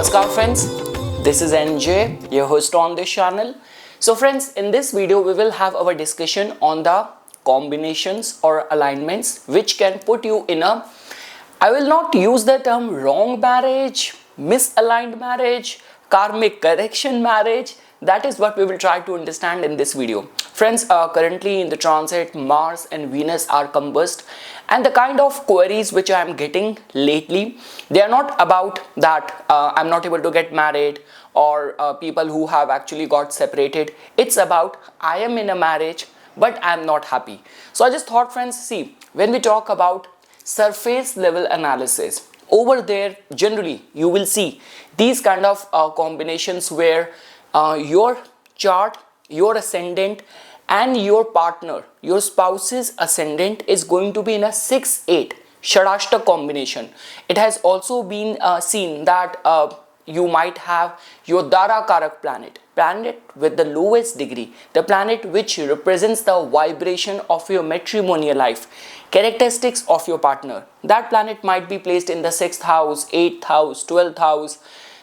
Namaskar friends, this is NJ, your host on this channel. So friends, in this video we will have our discussion on the combinations or alignments which can put you in a, I will not use the term wrong marriage, misaligned marriage, karmic correction marriage. That is what we will try to understand in this video. Friends, currently in the transit, Mars and Venus are combust, and the kind of queries which I am getting lately, they are not about that I'm not able to get married or people who have actually got separated. It's about I am in a marriage but I am not happy. So I just thought, friends, see, when we talk about surface level analysis, over there generally you will see these kind of combinations where your chart, your ascendant and your partner, your spouse's ascendant is going to be in a 6-8 Shadashta combination. It has also been seen that you might have your Dara Karak planet with the lowest degree, the planet which represents the vibration of your matrimonial life, characteristics of your partner. That planet might be placed in the 6th house, 8th house, 12th house.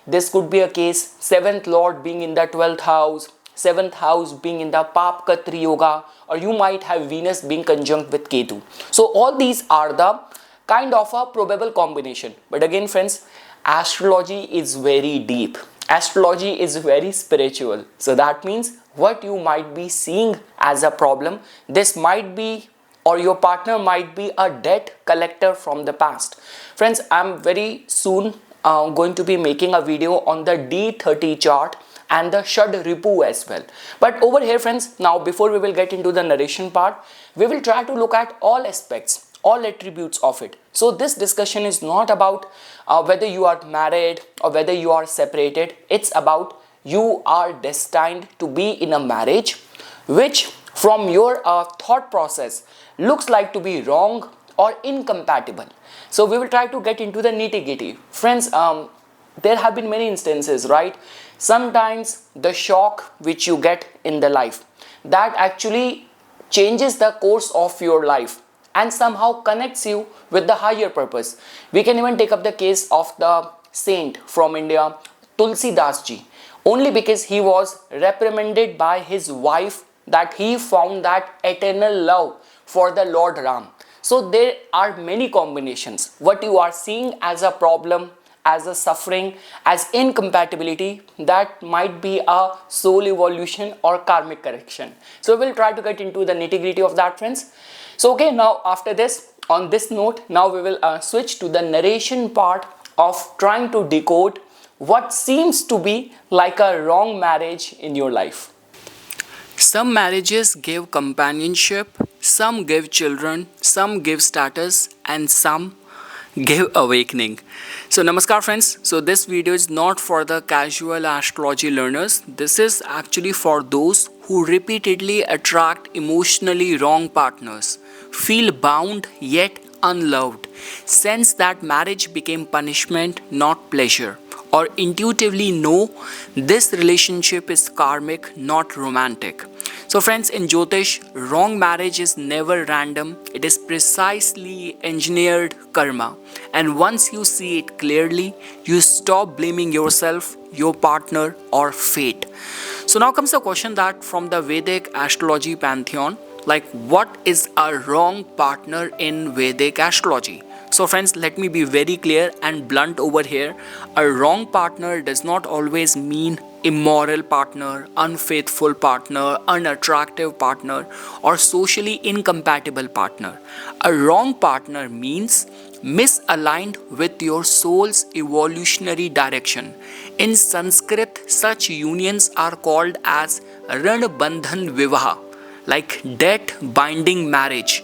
This could be a case 7th lord being in the 12th house, 7th house being in the Pap Katri Yoga, or you might have Venus being conjunct with Ketu. So all these are the kind of a probable combination. But again friends, astrology is very deep. Astrology is very spiritual. So that means what you might be seeing as a problem, this might be, or your partner might be a debt collector from the past. Friends, I'm very soon going to be making a video on the D30 chart and the Shad Ripu as well. But over here friends, now before we will get into the narration part, we will try to look at all aspects, all attributes of it. So this discussion is not about whether you are married or whether you are separated. It's about you are destined to be in a marriage which from your thought process looks like to be wrong or incompatible. So we will try to get into the nitty-gritty. Friends, there have been many instances, right? Sometimes the shock which you get in the life, that actually changes the course of your life and somehow connects you with the higher purpose. We can even take up the case of the saint from India, Tulsi Das ji, only because he was reprimanded by his wife that he found that eternal love for the Lord Ram. So there are many combinations. What you are seeing as a problem, as a suffering, as incompatibility, that might be a soul evolution or karmic correction. So we'll try to get into the nitty-gritty of that, friends. So okay, now after this, on this note, now we will switch to the narration part of trying to decode what seems to be like a wrong marriage in your life. Some marriages give companionship, some give children, some give status, and some give awakening. So namaskar friends, so this video is not for the casual astrology learners. This is actually for those who repeatedly attract emotionally wrong partners, feel bound yet unloved, sense that marriage became punishment, not pleasure, or intuitively know this relationship is karmic, not romantic. So friends, in Jyotish, wrong marriage is never random. It is precisely engineered karma. And once you see it clearly, you stop blaming yourself, your partner, or fate. So now comes the question that from the Vedic astrology pantheon, like what is a wrong partner in Vedic astrology? So friends, let me be very clear and blunt over here. A wrong partner does not always mean immoral partner, unfaithful partner, unattractive partner, or socially incompatible partner. A wrong partner means misaligned with your soul's evolutionary direction. In Sanskrit, such unions are called as Ranbandhan Vivaha, like debt binding marriage,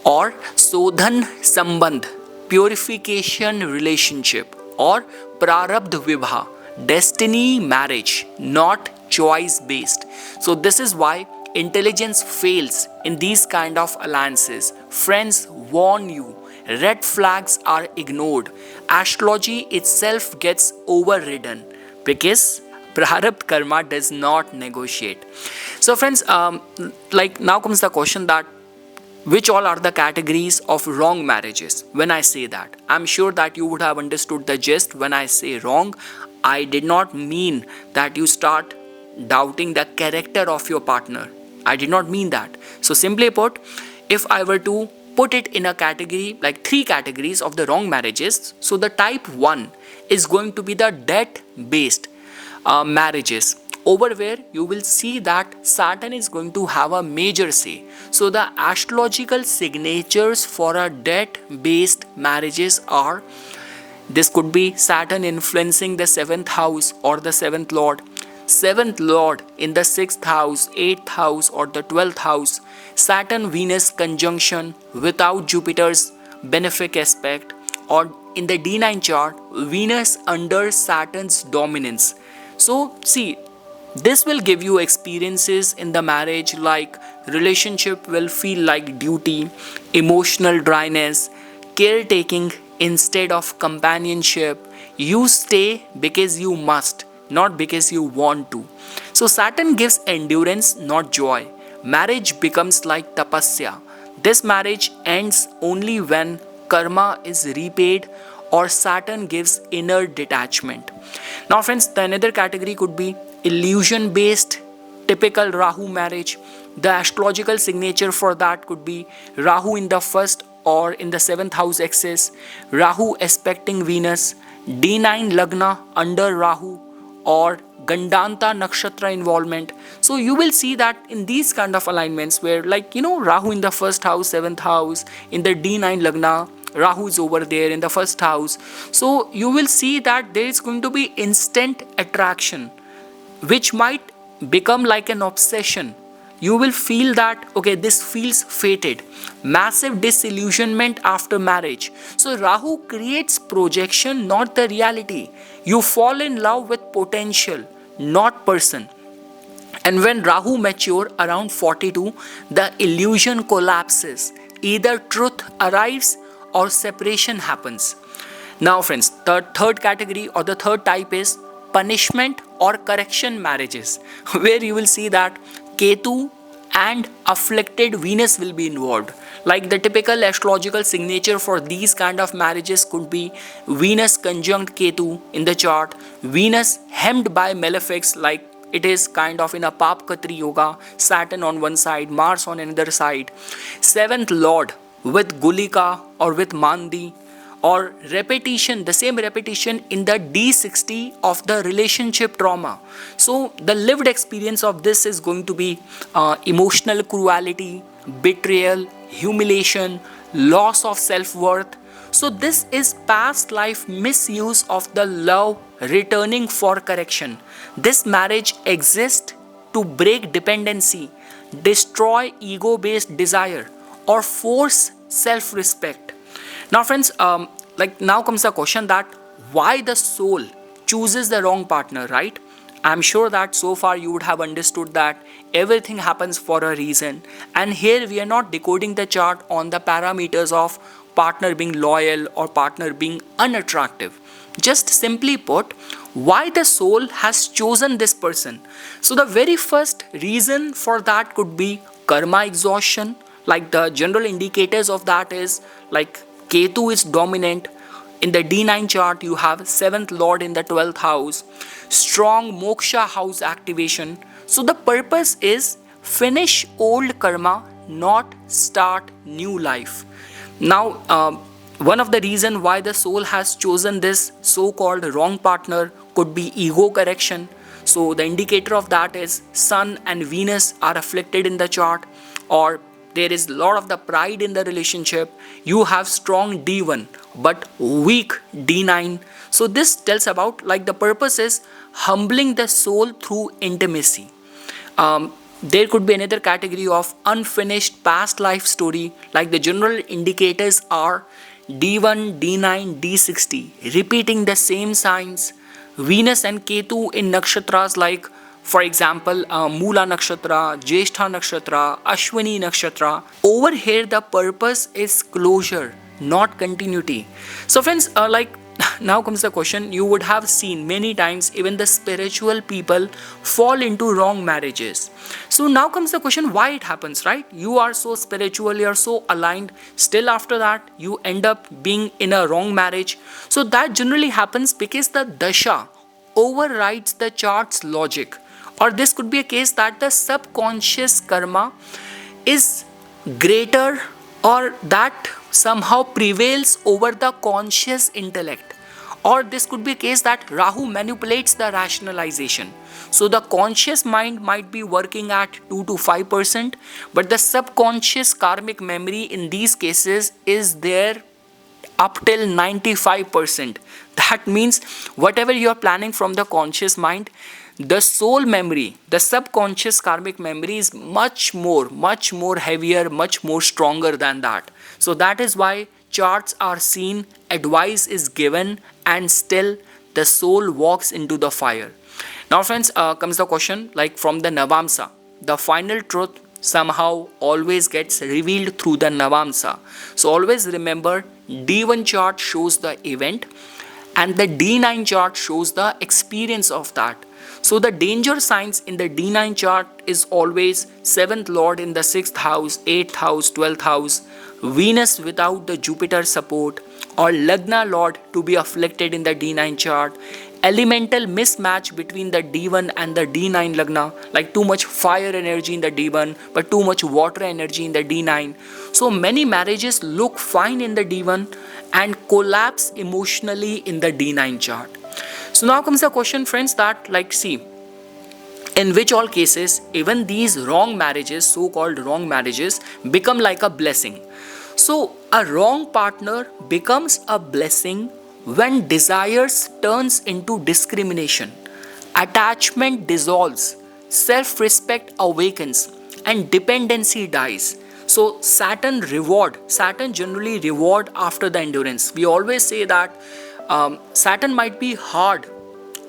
or Sodhan Sambandh, purification relationship, or Prarabdh Vibha, destiny marriage, not choice based. So this is why intelligence fails in these kind of alliances. Friends warn you, red flags are ignored, astrology itself gets overridden because Prarabdha karma does not negotiate. So friends, like now comes the question that which all are the categories of wrong marriages. When I say that, I'm sure that you would have understood the gist. When I say wrong, I did not mean that you start doubting the character of your partner. I did not mean that. So simply put, if I were to put it in a category, like three categories of the wrong marriages, so the type 1 is going to be the debt based marriages, over where you will see that Saturn is going to have a major say. So the astrological signatures for a debt based marriages are, this could be Saturn influencing the 7th house or the 7th lord, 7th lord in the 6th house, 8th house or the 12th house, Saturn Venus conjunction without Jupiter's benefic aspect, or in the D9 chart, Venus under Saturn's dominance. So see, this will give you experiences in the marriage like relationship will feel like duty, emotional dryness, caretaking instead of companionship. You stay because you must, not because you want to. So Saturn gives endurance, not joy. Marriage becomes like tapasya. This marriage ends only when karma is repaid or Saturn gives inner detachment. Now friends, the another category could be illusion based typical Rahu marriage. The astrological signature for that could be Rahu in the first or in the 7th house axis, Rahu aspecting Venus, D9 Lagna under Rahu, or Gandanta Nakshatra involvement. So you will see that in these kind of alignments where, like, Rahu in the first house, 7th house, in the D9 Lagna, Rahu is over there in the first house. So you will see that there is going to be instant attraction, which might become like an obsession. You will feel that, okay, this feels fated. Massive disillusionment after marriage. So Rahu creates projection, not the reality. You fall in love with potential, not person. And when Rahu mature around 42, the illusion collapses. Either truth arrives or separation happens. Now friends, the third category or the third type is punishment or correction marriages, where you will see that Ketu and afflicted Venus will be involved. Like the typical astrological signature for these kind of marriages could be Venus conjunct Ketu in the chart, Venus hemmed by malefics, like it is kind of in a Papkatri yoga, Saturn on one side, Mars on another side, 7th lord with Gulika or with Mandi, or repetition, the same repetition in the D60 of the relationship trauma. So the lived experience of this is going to be emotional cruelty, betrayal, humiliation, loss of self-worth. So this is past life misuse of the love returning for correction. This marriage exists to break dependency, destroy ego-based desire, or force self-respect. Now friends, now comes the question that why the soul chooses the wrong partner, right? I'm sure that so far you would have understood that everything happens for a reason. And here we are not decoding the chart on the parameters of partner being loyal or partner being unattractive. Just simply put, why the soul has chosen this person. So the very first reason for that could be karma exhaustion. Like the general indicators of that is like Ketu is dominant. In the D9 chart, you have 7th lord in the 12th house, strong moksha house activation. So the purpose is finish old karma, not start new life. Now, one of the reasons why the soul has chosen this so-called wrong partner could be ego correction. So the indicator of that is Sun and Venus are afflicted in the chart, or there is a lot of the pride in the relationship. You have strong D1 but weak D9. So this tells about like the purpose is humbling the soul through intimacy. There could be another category of unfinished past life story. Like the general indicators are D1, D9, D60, repeating the same signs. Venus and Ketu in nakshatras like, for example, Mula Nakshatra, Jyeshtha Nakshatra, Ashwini Nakshatra. Over here, the purpose is closure, not continuity. So friends, now comes the question. You would have seen many times even the spiritual people fall into wrong marriages. So now comes the question, why it happens, right? You are so spiritual, you are so aligned. Still after that, you end up being in a wrong marriage. So that generally happens because the dasha overrides the chart's logic, or this could be a case that the subconscious karma is greater, or that somehow prevails over the conscious intellect, or this could be a case that Rahu manipulates the rationalization. So the conscious mind might be working at 2 to 5%, but the subconscious karmic memory in these cases is there up till 95%. That means whatever you are planning from the conscious mind, the soul memory, the subconscious karmic memory is much more heavier, much more stronger than that. So that is why charts are seen, advice is given, and still the soul walks into the fire. Now friends, comes the question, like from the Navamsa, the final truth somehow always gets revealed through the Navamsa. So always remember, D1 chart shows the event and the D9 chart shows the experience of that. So the danger signs in the D9 chart is always 7th lord in the 6th house, 8th house, 12th house, Venus without the Jupiter support, or Lagna lord to be afflicted in the D9 chart, elemental mismatch between the D1 and the D9 Lagna, like too much fire energy in the D1 but too much water energy in the D9. So many marriages look fine in the D1 and collapse emotionally in the D9 chart. So now comes the question, friends, that like see, in which all cases even these wrong marriages, so-called wrong marriages, become like a blessing. So a wrong partner becomes a blessing when desires turns into discrimination, attachment dissolves, self-respect awakens, and dependency dies. So Saturn generally reward after the endurance. We always say that Saturn might be hard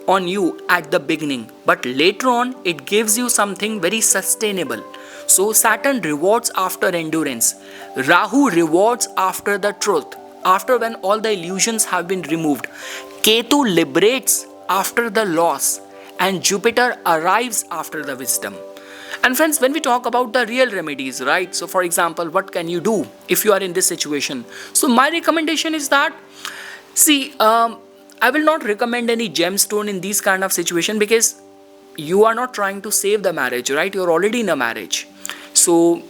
on you at the beginning, but later on it gives you something very sustainable. So Saturn rewards after endurance. Rahu rewards after the truth, after when all the illusions have been removed. Ketu liberates after the loss, and Jupiter arrives after the wisdom. And friends, when we talk about the real remedies, right? So for example, what can you do if you are in this situation? So my recommendation is that, see, I will not recommend any gemstone in these kind of situation, because you are not trying to save the marriage, right? You're already in a marriage. So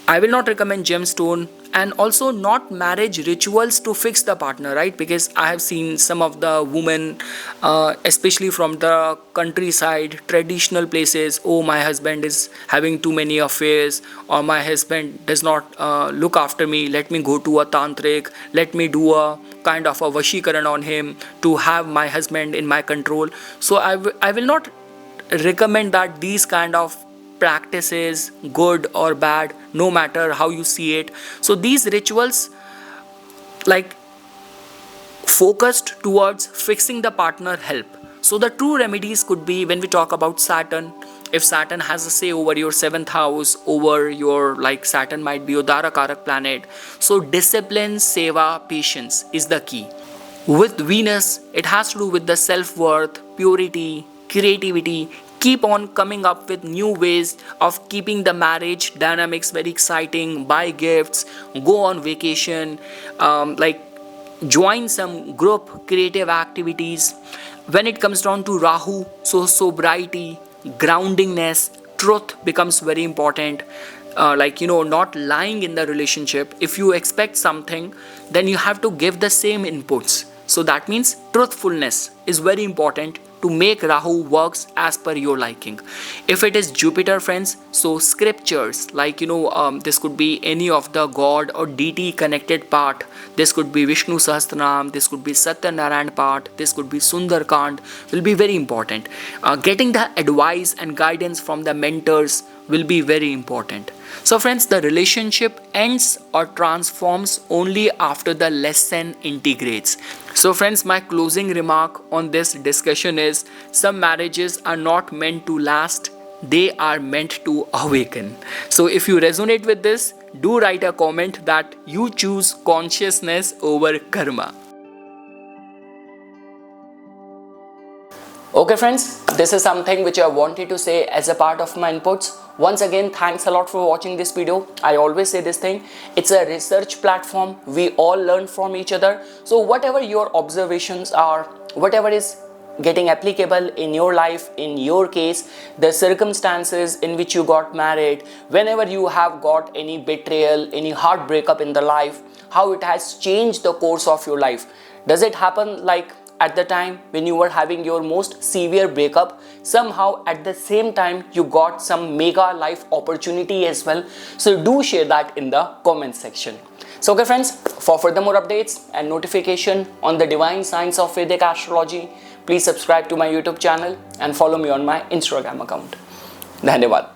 I will not recommend gemstone, and also not marriage rituals to fix the partner, right? Because I have seen some of the women, especially from the countryside, traditional places, oh, my husband is having too many affairs, or my husband does not look after me, let me go to a tantric, let me do a kind of a vashikaran on him to have my husband in my control. So I will not recommend that these kind of practices, good or bad, no matter how you see it. So these rituals like focused towards fixing the partner help. So the true remedies could be, when we talk about Saturn, if Saturn has a say over your 7th house, over your, like Saturn might be your Dharakarak planet. So discipline, seva, patience is the key. With Venus, it has to do with the self-worth, purity, creativity. Keep on coming up with new ways of keeping the marriage dynamics very exciting. Buy gifts, go on vacation, like join some group creative activities. When it comes down to Rahu, so sobriety, groundingness, truth becomes very important. Like, you know, not lying in the relationship. If you expect something, then you have to give the same inputs. So that means truthfulness is very important to make Rahu works as per your liking. If it is Jupiter, friends, so scriptures, like, you know, this could be any of the god or deity connected part. This could be Vishnu Sahasranam, this could be Satyanarayan part, this could be Sundarkand, will be very important. Getting the advice and guidance from the mentors will be very important. So friends, the relationship ends or transforms only after the lesson integrates. So friends, my closing remark on this discussion is, some marriages are not meant to last, they are meant to awaken. So if you resonate with this, do write a comment that you choose consciousness over karma. Okay friends, this is something which I wanted to say as a part of my inputs. Once again, thanks a lot for watching this video. I always say this thing, it's a research platform. We all learn from each other. So whatever your observations are, whatever is getting applicable in your life, in your case, the circumstances in which you got married, whenever you have got any betrayal, any heartbreak up in the life, how it has changed the course of your life. Does it happen like at the time when you were having your most severe breakup, somehow at the same time you got some mega life opportunity as well? So do share that in the comment section. So okay friends, for further more updates and notification on the divine science of Vedic astrology, please subscribe to my YouTube channel and follow me on my Instagram account. धन्यवाद.